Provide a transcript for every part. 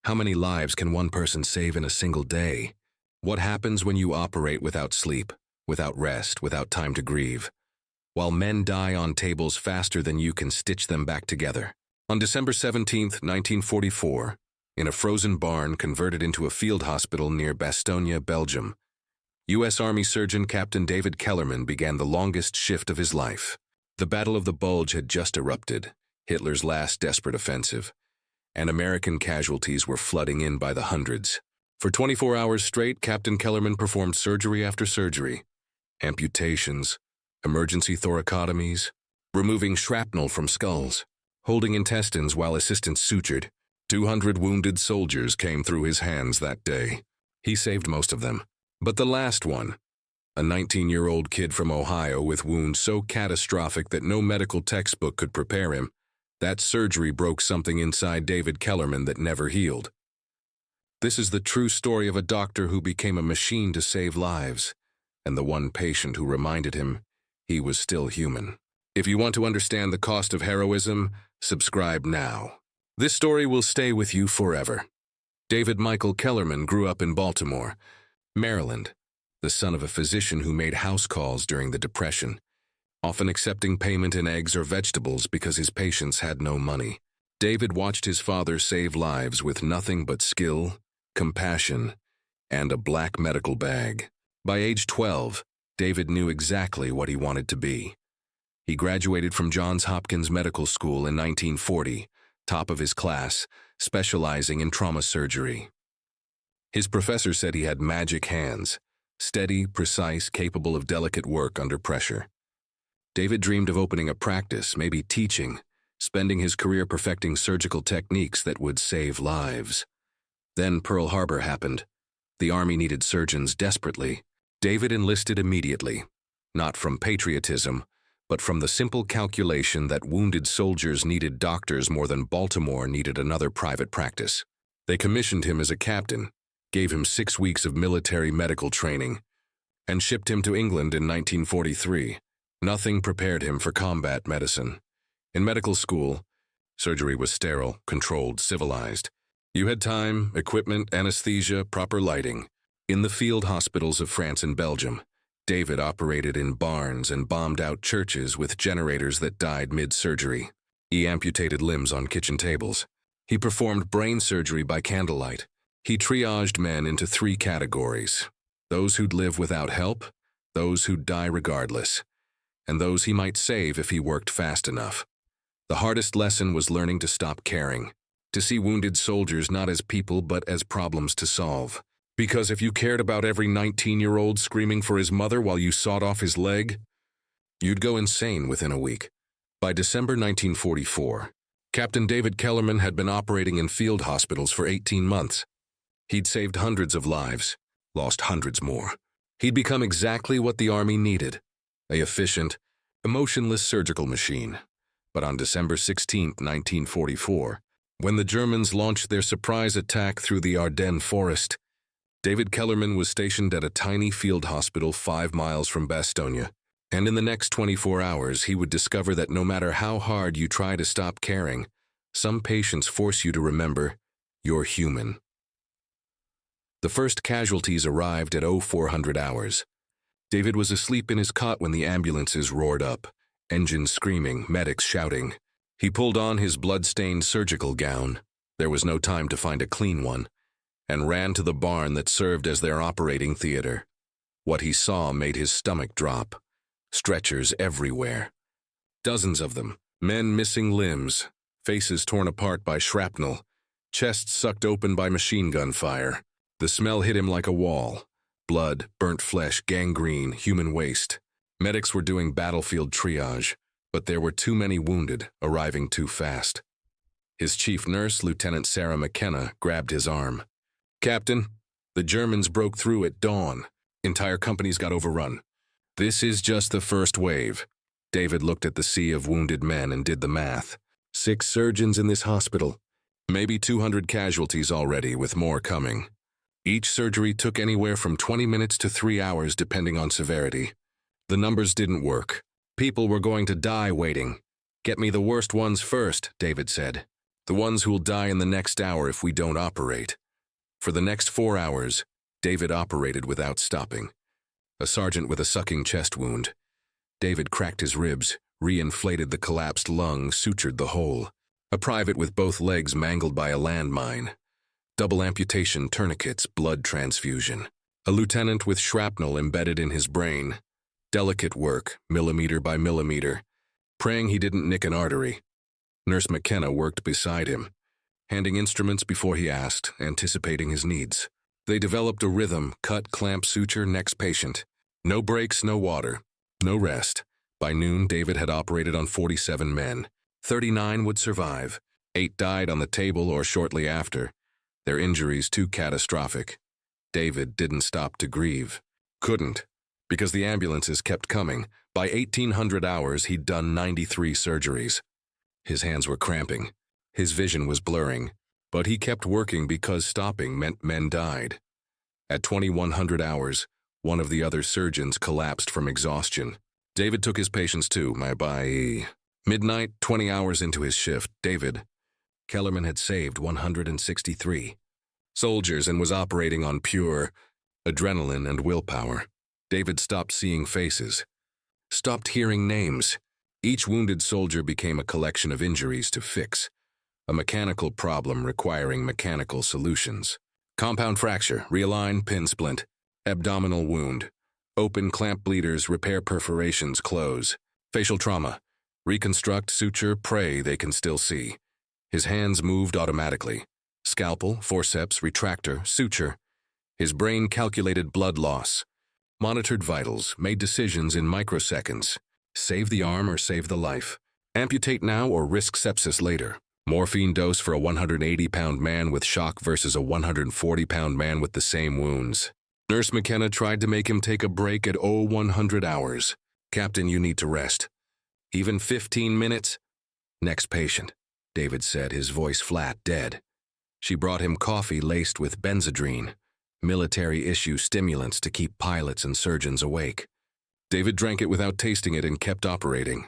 How many lives can one person save in a single day? What happens when you operate without sleep, without rest, without time to grieve? While men die on tables faster than you can stitch them back together. On December 17, 1944, in a frozen barn converted into a field hospital near Bastogne, Belgium, U.S. Army surgeon Captain David Kellerman began the longest shift of his life. The Battle of the Bulge had just erupted, Hitler's last desperate offensive, and American casualties were flooding in by the hundreds. For 24 hours straight, Captain Kellerman performed surgery after surgery, amputations, emergency thoracotomies, removing shrapnel from skulls, holding intestines while assistants sutured. 200 wounded soldiers came through his hands that day. He saved most of them. But the last one, a 19-year-old kid from Ohio with wounds so catastrophic that no medical textbook could prepare him, that surgery broke something inside David Kellerman that never healed. This is the true story of a doctor who became a machine to save lives, and the one patient who reminded him he was still human. If you want to understand the cost of heroism, subscribe now. This story will stay with you forever. David Michael Kellerman grew up in Baltimore, Maryland, the son of a physician who made house calls during the Depression, often accepting payment in eggs or vegetables because his patients had no money. David watched his father save lives with nothing but skill, compassion, and a black medical bag. By age 12, David knew exactly what he wanted to be. He graduated from Johns Hopkins Medical School in 1940, top of his class, specializing in trauma surgery. His professor said he had magic hands, steady, precise, capable of delicate work under pressure. David dreamed of opening a practice, maybe teaching, spending his career perfecting surgical techniques that would save lives. Then Pearl Harbor happened. The Army needed surgeons desperately. David enlisted immediately, not from patriotism, but from the simple calculation that wounded soldiers needed doctors more than Baltimore needed another private practice. They commissioned him as a captain, gave him 6 weeks of military medical training, and shipped him to England in 1943. Nothing prepared him for combat medicine. In medical school, surgery was sterile, controlled, civilized. You had time, equipment, anesthesia, proper lighting. In the field hospitals of France and Belgium, David operated in barns and bombed out churches with generators that died mid-surgery. He amputated limbs on kitchen tables. He performed brain surgery by candlelight. He triaged men into 3 categories: those who'd live without help, those who'd die regardless, and those he might save if he worked fast enough. The hardest lesson was learning to stop caring, to see wounded soldiers not as people but as problems to solve. Because if you cared about every 19-year-old screaming for his mother while you sawed off his leg, you'd go insane within a week. By December 1944, Captain David Kellerman had been operating in field hospitals for 18 months. He'd saved hundreds of lives, lost hundreds more. He'd become exactly what the Army needed, an efficient, emotionless surgical machine. But on December 16, 1944, when the Germans launched their surprise attack through the Ardennes forest, David Kellerman was stationed at a tiny field hospital 5 miles from Bastogne, and in the next 24 hours he would discover that no matter how hard you try to stop caring, some patients force you to remember you're human. The first casualties arrived at 0400 hours. David was asleep in his cot when the ambulances roared up, engines screaming, medics shouting. He pulled on his blood-stained surgical gown, there was no time to find a clean one, and ran to the barn that served as their operating theater. What he saw made his stomach drop. Stretchers everywhere. Dozens of them, men missing limbs, faces torn apart by shrapnel, chests sucked open by machine gun fire. The smell hit him like a wall. Blood, burnt flesh, gangrene, human waste. Medics were doing battlefield triage, but there were too many wounded, arriving too fast. His chief nurse, Lieutenant Sarah McKenna, grabbed his arm. "Captain, the Germans broke through at dawn. Entire companies got overrun. This is just the first wave." David looked at the sea of wounded men and did the math. 6 surgeons in this hospital. Maybe 200 casualties already, with more coming. Each surgery took anywhere from 20 minutes to 3 hours depending on severity. The numbers didn't work. People were going to die waiting. "Get me the worst ones first," David said. The ones who'll die in the next hour if we don't operate. For the next 4 hours, David operated without stopping. A sergeant with a sucking chest wound. David cracked his ribs, re-inflated the collapsed lung, sutured the hole. A private with both legs mangled by a landmine. Double amputation tourniquets, blood transfusion. A lieutenant with shrapnel embedded in his brain. Delicate work, millimeter by millimeter. Praying he didn't nick an artery. Nurse McKenna worked beside him, handing instruments before he asked, anticipating his needs. They developed a rhythm, cut, clamp, suture, next patient. No breaks, no water, no rest. By noon, David had operated on 47 men. 39 would survive. 8 died on the table or shortly after, their injuries too catastrophic. David didn't stop to grieve. Couldn't, because the ambulances kept coming. By 1800 hours, he'd done 93 surgeries. His hands were cramping. His vision was blurring. But he kept working because stopping meant men died. At 2100 hours, one of the other surgeons collapsed from exhaustion. David took his patients too, by midnight, 20 hours into his shift. David Kellerman had saved 163 soldiers and was operating on pure adrenaline and willpower. David stopped seeing faces, stopped hearing names. Each wounded soldier became a collection of injuries to fix, a mechanical problem requiring mechanical solutions. Compound fracture, realign, pin splint, abdominal wound, open clamp bleeders, repair perforations, close, facial trauma, reconstruct, suture, pray they can still see. His hands moved automatically. Scalpel, forceps, retractor, suture. His brain calculated blood loss, monitored vitals, made decisions in microseconds. Save the arm or save the life. Amputate now or risk sepsis later. Morphine dose for a 180-pound man with shock versus a 140-pound man with the same wounds. Nurse McKenna tried to make him take a break at 100 hours. Captain, you need to rest. Even 15 minutes? Next patient, David said, his voice flat, dead. She brought him coffee laced with Benzedrine, military-issue stimulants to keep pilots and surgeons awake. David drank it without tasting it and kept operating.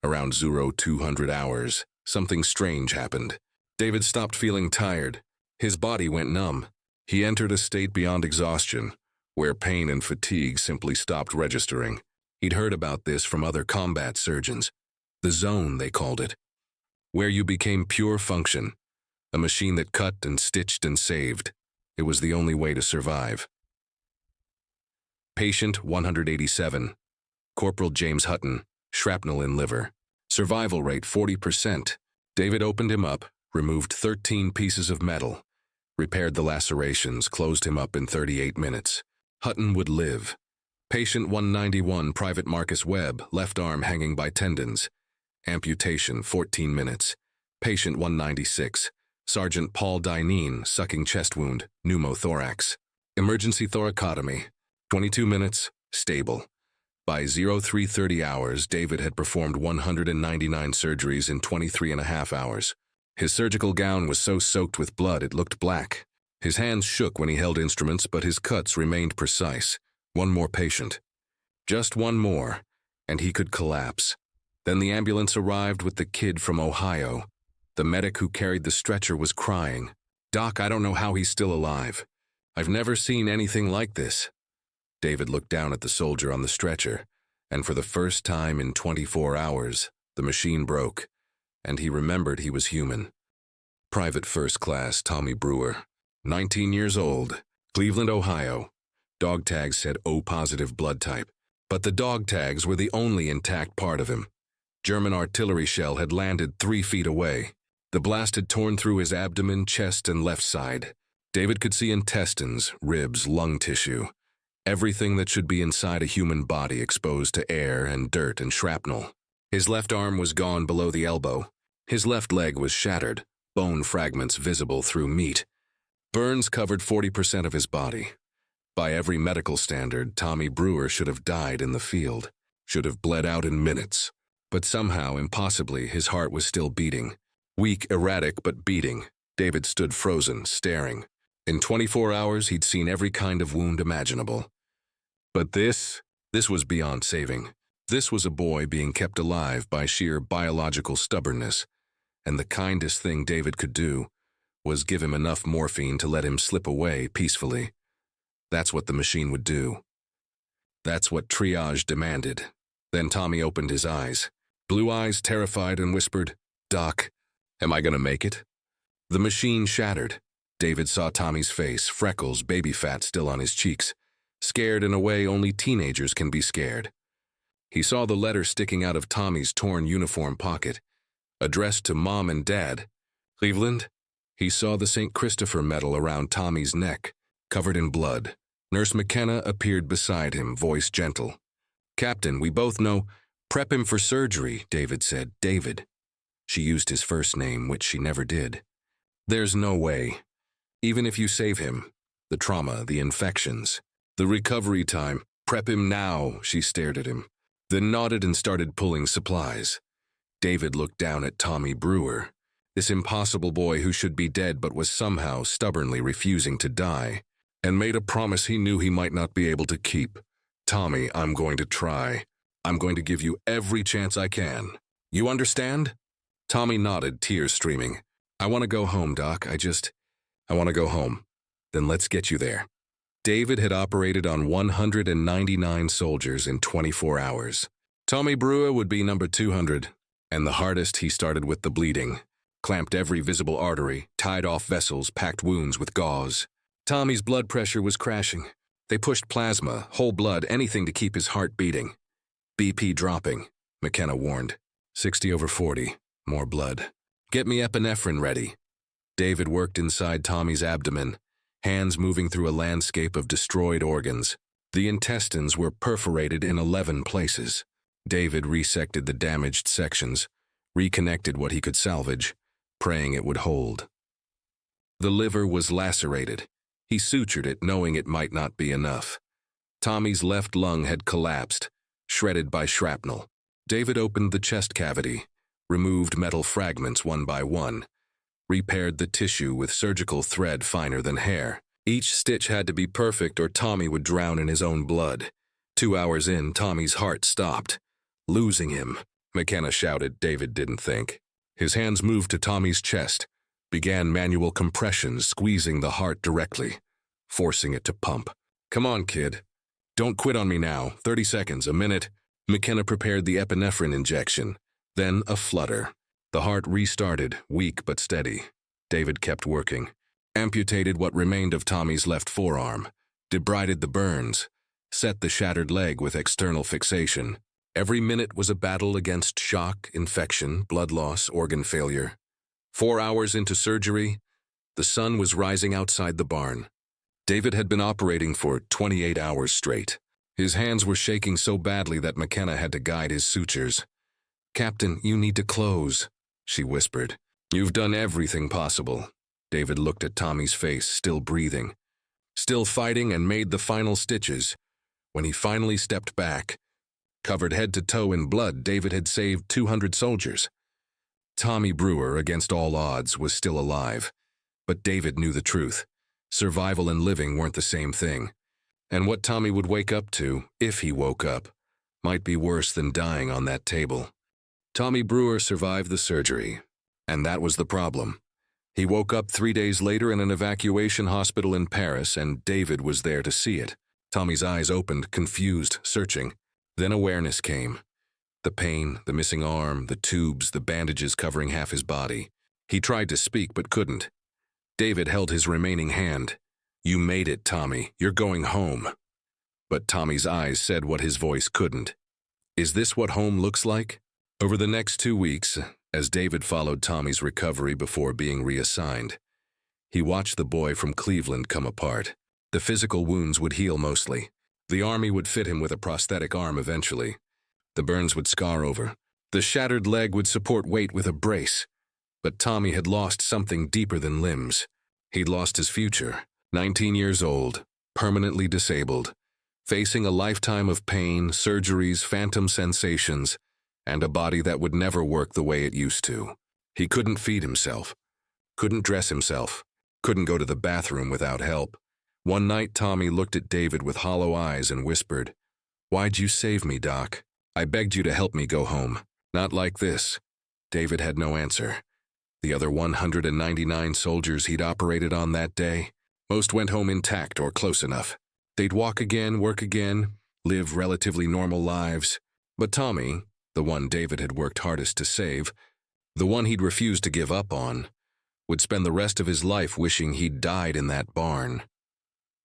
Around 200 hours, something strange happened. David stopped feeling tired. His body went numb. He entered a state beyond exhaustion, where pain and fatigue simply stopped registering. He'd heard about this from other combat surgeons. The zone, they called it. Where you became pure function, a machine that cut and stitched and saved. It was the only way to survive. Patient 187. Corporal James Hutton, shrapnel in liver. Survival rate 40%. David opened him up, removed 13 pieces of metal, repaired the lacerations, closed him up in 38 minutes. Hutton would live. Patient 191, Private Marcus Webb, left arm hanging by tendons. Amputation 14 minutes. Patient 196, Sergeant Paul Dineen, sucking chest wound, pneumothorax. Emergency thoracotomy. 22 minutes, stable. By 0330 hours, David had performed 199 surgeries in 23.5 hours. His surgical gown was so soaked with blood it looked black. His hands shook when he held instruments, but his cuts remained precise. One more patient. Just one more, and he could collapse. Then the ambulance arrived with the kid from Ohio. The medic who carried the stretcher was crying. "Doc, I don't know how he's still alive. I've never seen anything like this." David looked down at the soldier on the stretcher, and for the first time in 24 hours, the machine broke, and he remembered he was human. Private First Class Tommy Brewer, 19 years old, Cleveland, Ohio. Dog tags said O-positive blood type, but the dog tags were the only intact part of him. German artillery shell had landed 3 feet away. The blast had torn through his abdomen, chest, and left side. David could see intestines, ribs, lung tissue. Everything that should be inside a human body exposed to air and dirt and shrapnel. His left arm was gone below the elbow. His left leg was shattered, bone fragments visible through meat. Burns covered 40% of his body. By every medical standard, Tommy Brewer should have died in the field, should have bled out in minutes. But somehow, impossibly, his heart was still beating. Weak, erratic, but beating. David stood frozen, staring. In 24 hours, he'd seen every kind of wound imaginable. But this was beyond saving. This was a boy being kept alive by sheer biological stubbornness. and the kindest thing David could do was give him enough morphine to let him slip away peacefully. That's what the machine would do. That's what triage demanded. Then Tommy opened his eyes, blue eyes terrified, and whispered, "Doc, am I gonna make it?" The machine shattered. David saw Tommy's face, freckles, baby fat still on his cheeks, scared in a way only teenagers can be scared. He saw the letter sticking out of Tommy's torn uniform pocket, addressed to Mom and Dad. Cleveland? He saw the St. Christopher medal around Tommy's neck, covered in blood. Nurse McKenna appeared beside him, voice gentle. "Captain, we both know. Prep him for surgery," David said. David. She used his first name, which she never did. "There's no way. Even if you save him, the trauma, the infections, the recovery time, prep him now," she stared at him, then nodded and started pulling supplies. David looked down at Tommy Brewer, this impossible boy who should be dead but was somehow stubbornly refusing to die, and made a promise he knew he might not be able to keep. "Tommy, I'm going to try. I'm going to give you every chance I can. You understand?" Tommy nodded, tears streaming. "I want to go home, Doc. I want to go home." "Then let's get you there." David had operated on 199 soldiers in 24 hours. Tommy Brewer would be number 200, and the hardest he started with the bleeding. Clamped every visible artery, tied off vessels, packed wounds with gauze. Tommy's blood pressure was crashing. They pushed plasma, whole blood, anything to keep his heart beating. BP dropping, McKenna warned. 60/40, more blood. "Get me epinephrine ready." David worked inside Tommy's abdomen, hands moving through a landscape of destroyed organs. The intestines were perforated in 11 places. David resected the damaged sections, reconnected what he could salvage, praying it would hold. The liver was lacerated. He sutured it, knowing it might not be enough. Tommy's left lung had collapsed, shredded by shrapnel. David opened the chest cavity, removed metal fragments one by one, repaired the tissue with surgical thread finer than hair. Each stitch had to be perfect or Tommy would drown in his own blood. 2 hours in, Tommy's heart stopped. "Losing him," McKenna shouted. David didn't think. His hands moved to Tommy's chest, began manual compressions, squeezing the heart directly, forcing it to pump. "Come on, kid. Don't quit on me now. 30 seconds, a minute." McKenna prepared the epinephrine injection. Then a flutter. The heart restarted, weak but steady. David kept working. Amputated what remained of Tommy's left forearm, debrided the burns, set the shattered leg with external fixation. Every minute was a battle against shock, infection, blood loss, organ failure. 4 hours into surgery, the sun was rising outside the barn. David had been operating for 28 hours straight. His hands were shaking so badly that McKenna had to guide his sutures. "Captain, you need to close," she whispered. "You've done everything possible." David looked at Tommy's face, still breathing, still fighting, and made the final stitches. When he finally stepped back, covered head to toe in blood, David had saved 200 soldiers. Tommy Brewer, against all odds, was still alive. But David knew the truth. Survival and living weren't the same thing. And what Tommy would wake up to, if he woke up, might be worse than dying on that table. Tommy Brewer survived the surgery, and that was the problem. He woke up 3 days later in an evacuation hospital in Paris, and David was there to see it. Tommy's eyes opened, confused, searching. Then awareness came. The pain, the missing arm, the tubes, the bandages covering half his body. He tried to speak but couldn't. David held his remaining hand. "You made it, Tommy. You're going home." But Tommy's eyes said what his voice couldn't. Is this what home looks like? Over the next 2 weeks, as David followed Tommy's recovery before being reassigned, he watched the boy from Cleveland come apart. The physical wounds would heal mostly. The army would fit him with a prosthetic arm eventually. The burns would scar over. The shattered leg would support weight with a brace. But Tommy had lost something deeper than limbs. He'd lost his future. 19 years old, permanently disabled, facing a lifetime of pain, surgeries, phantom sensations, and a body that would never work the way it used to. He couldn't feed himself, couldn't dress himself, couldn't go to the bathroom without help. One night, Tommy looked at David with hollow eyes and whispered, "Why'd you save me, Doc? I begged you to help me go home. Not like this." David had no answer. The other 199 soldiers he'd operated on that day, most went home intact or close enough. They'd walk again, work again, live relatively normal lives. But Tommy, the one David had worked hardest to save, the one he'd refused to give up on, would spend the rest of his life wishing he'd died in that barn.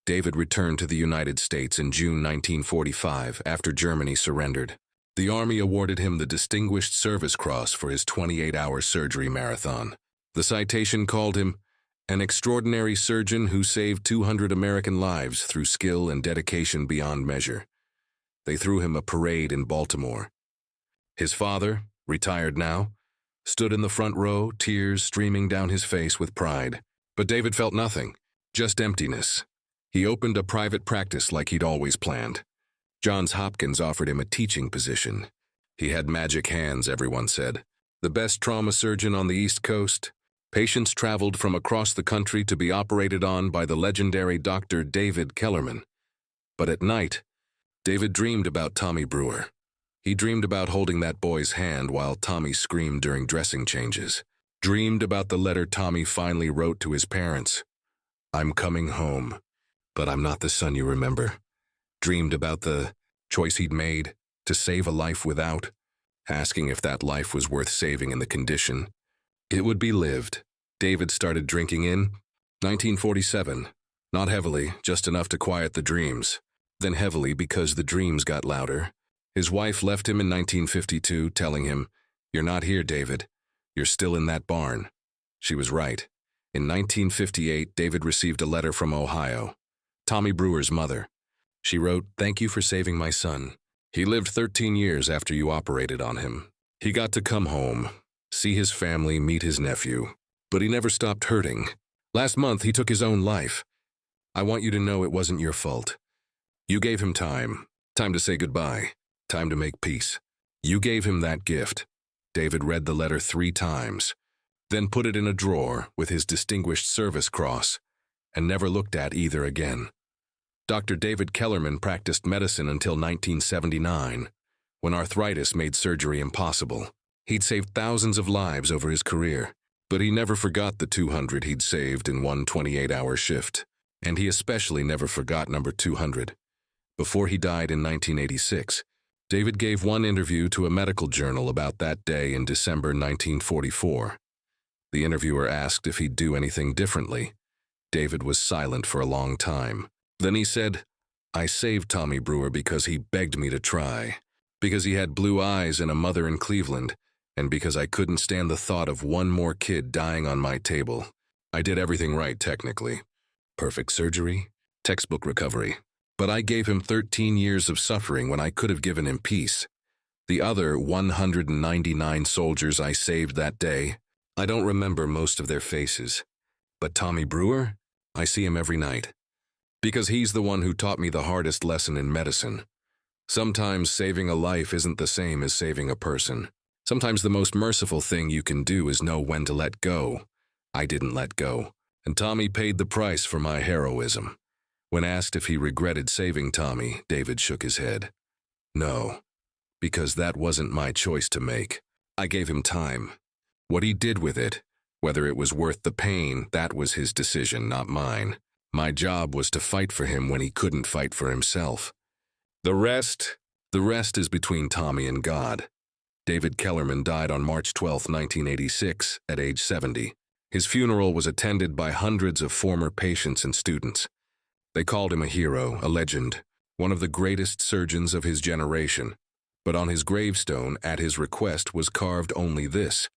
David returned to the United States in June 1945 after Germany surrendered. The Army awarded him the Distinguished Service Cross for his 28-hour surgery marathon. The citation called him an extraordinary surgeon who saved 200 American lives through skill and dedication beyond measure. They threw him a parade in Baltimore. His father, retired now, stood in the front row, tears streaming down his face with pride. But David felt nothing, just emptiness. He opened a private practice like he'd always planned. Johns Hopkins offered him a teaching position. He had magic hands, everyone said. The best trauma surgeon on the East Coast. Patients traveled from across the country to be operated on by the legendary Dr. David Kellerman. But at night, David dreamed about Tommy Brewer. He dreamed about holding that boy's hand while Tommy screamed during dressing changes. Dreamed about the letter Tommy finally wrote to his parents. "I'm coming home, but I'm not the son you remember." Dreamed about the choice he'd made to save a life without, asking if that life was worth saving in the condition it would be lived. David started drinking in 1947, not heavily, just enough to quiet the dreams. Then heavily because the dreams got louder. His wife left him in 1952, telling him, "You're not here, David. You're still in that barn." She was right. In 1958, David received a letter from Ohio, Tommy Brewer's mother. She wrote, "Thank you for saving my son. He lived 13 years after you operated on him. He got to come home, see his family, meet his nephew. But he never stopped hurting. Last month, he took his own life. I want you to know it wasn't your fault. You gave him time to say goodbye, time to make peace. You gave him that gift." David read the letter 3 times, then put it in a drawer with his Distinguished Service Cross, and never looked at either again. Dr. David Kellerman practiced medicine until 1979, when arthritis made surgery impossible. He'd saved thousands of lives over his career, but he never forgot the 200 he'd saved in one 28-hour shift, and he especially never forgot number 200. Before he died in 1986, David gave one interview to a medical journal about that day in December 1944. The interviewer asked if he'd do anything differently. David was silent for a long time. Then he said, "I saved Tommy Brewer because he begged me to try, because he had blue eyes and a mother in Cleveland, and because I couldn't stand the thought of one more kid dying on my table. I did everything right, technically. Perfect surgery, textbook recovery. But I gave him 13 years of suffering when I could have given him peace. The other 199 soldiers I saved that day, I don't remember most of their faces. But Tommy Brewer, I see him every night. Because he's the one who taught me the hardest lesson in medicine. Sometimes saving a life isn't the same as saving a person. Sometimes the most merciful thing you can do is know when to let go. I didn't let go, and Tommy paid the price for my heroism." When asked if he regretted saving Tommy, David shook his head. "No, because that wasn't my choice to make. I gave him time. What he did with it, whether it was worth the pain, that was his decision, not mine. My job was to fight for him when he couldn't fight for himself. The rest is between Tommy and God." David Kellerman died on March 12, 1986, at age 70. His funeral was attended by hundreds of former patients and students. They called him a hero, a legend, one of the greatest surgeons of his generation. But on his gravestone, at his request, was carved only this: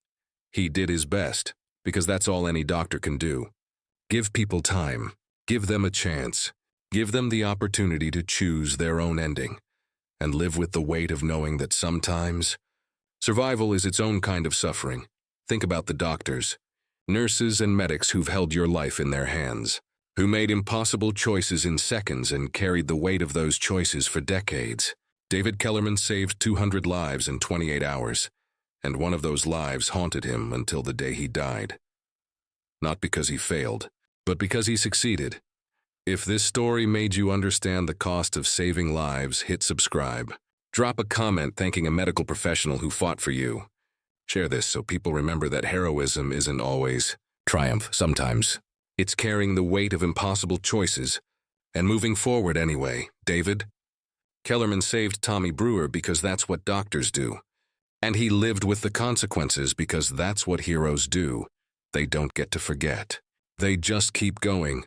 "He did his best, because that's all any doctor can do. Give people time. Give them a chance. Give them the opportunity to choose their own ending, and live with the weight of knowing that sometimes survival is its own kind of suffering. Think about the doctors, nurses, and medics who've held your life in their hands, who made impossible choices in seconds and carried the weight of those choices for decades. David Kellerman saved 200 lives in 28 hours, and one of those lives haunted him until the day he died. Not because he failed, but because he succeeded. If this story made you understand the cost of saving lives, hit subscribe. Drop a comment thanking a medical professional who fought for you. Share this so people remember that heroism isn't always triumph. Sometimes it's carrying the weight of impossible choices and moving forward anyway. David? Kellerman saved Tommy Brewer because that's what doctors do. And he lived with the consequences because that's what heroes do. They don't get to forget. They just keep going.